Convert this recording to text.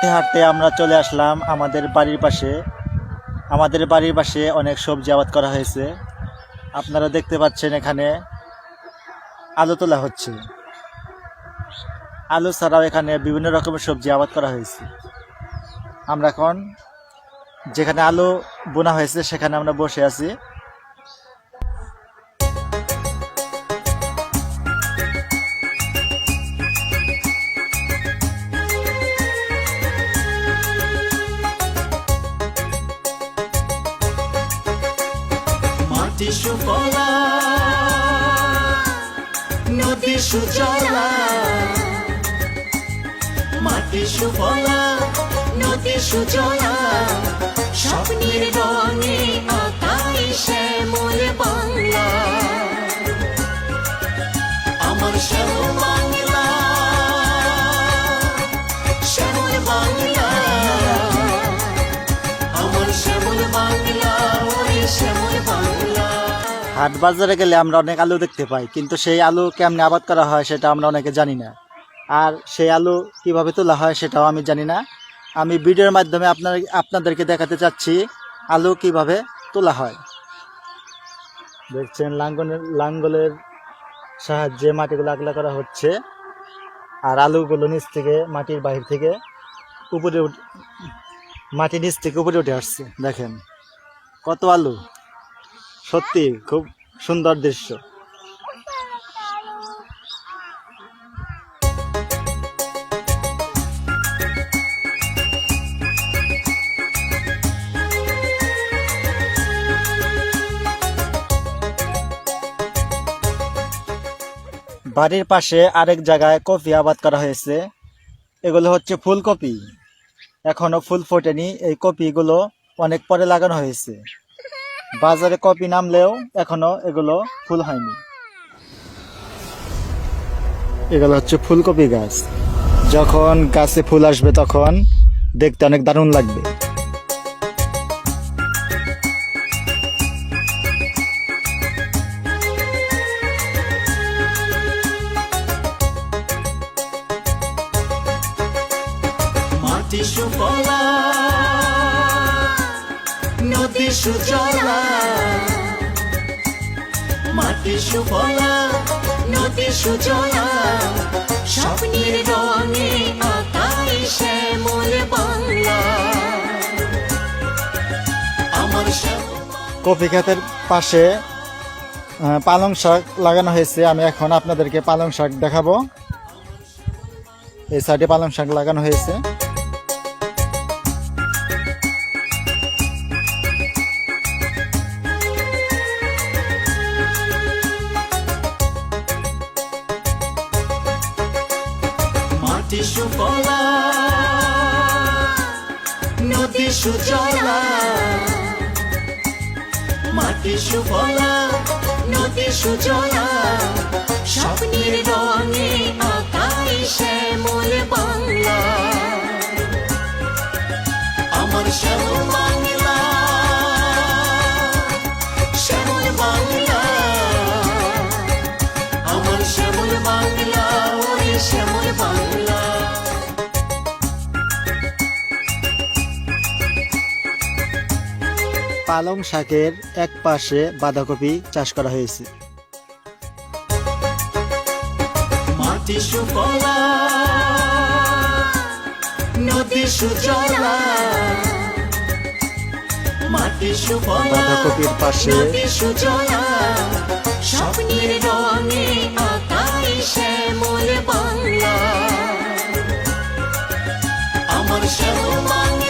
হাঁটতে হাঁটতে আমরা চলে আসলাম আমাদের বাড়ির পাশে। আমাদের বাড়ির পাশে অনেক সবজি আবাদ করা হয়েছে। আপনারা দেখতে পাচ্ছেন এখানে আলু তোলা হচ্ছে। আলু ছাড়াও এখানে বিভিন্ন রকমের সবজি আবাদ করা হয়েছে। আমরা এখন যেখানে আলু বোনা হয়েছে সেখানে আমরা বসে আছি। মাটি সুফলা নদী সুজলা, মাটি সুফলা নদী সুজলা, স্বপ্নের রঙে আঁকাই শ্যামল বাংলা। আমার শ্যামল বাংলা, শ্যামল বাংলা, আমার শ্যামল বাংলা, ওই শ্যামল বাংলা। হাট বাজারে গেলে আমরা অনেক আলু দেখতে পাই, কিন্তু সেই আলু কেমনে আবাদ করা হয় সেটা আমরা অনেকে জানি না। আর সেই আলু কিভাবে তোলা হয় সেটাও আমি জানি না। আমি ভিডিওর মাধ্যমে আপনাদেরকে দেখাতে চাচ্ছি আলু কিভাবে তোলা হয়। দেখছেন লাঙ্গলের সাহায্যে মাটিগুলো আগলা করা হচ্ছে, আর আলুগুলো নিচ থেকে মাটির বাহির থেকে মাটির নিচ থেকে উপরে উঠে আসছে। দেখেন কত আলু, সত্যি খুব সুন্দর দৃশ্য। বাড়ির পাশে আরেক জায়গায় কফি আবাদ করা হয়েছে। এগুলো হচ্ছে ফুলকপি, এখনো ফুল ফোটেনি। এই কপিগুলো অনেক পরে লাগানো হয়েছে। বাজারে কপি নামলেও এখনো এগুলো ফুল হয়নি। এগুলো হচ্ছে ফুলকপি গাছ। যখন গাছে ফুল আসবে তখন দেখতে অনেক দারুণ লাগবে। মাটি সুফলা নদী সুজলা, মাটি সুফলা নদী সুজলা, স্বপ্নের রঙে আঁকাই শ্যামল বাংলা। আমার কফি ক্ষেতের পাশে পালং শাক লাগানো হয়েছে। আমি এখন আপনাদেরকে পালং শাক দেখাবো। এই সাইডে পালং শাক লাগানো হয়েছে। মাটি সুফলা নদী সুজলা, মাটি সুফলা নদী সুজলা, স্বপ্নের রঙে আঁকাই শ্যামল বাংলা। আমার শ্যামল বাংলা, শ্যামল বাংলা, আমার শ্যামল বাংলা, ওই শ্যামল বাংলা। পালং শাকের এক পাশে বাঁধাকপি চাষ করা হয়েছে। মাটি সুফলা নদী সুজলা, মাটি সুফলা বাঁধাকপির পাশে নদী সুজলা, স্বপ্নের রঙে আঁকাই শ্যামল বাংলা। আমার শ্যামল বাংলা,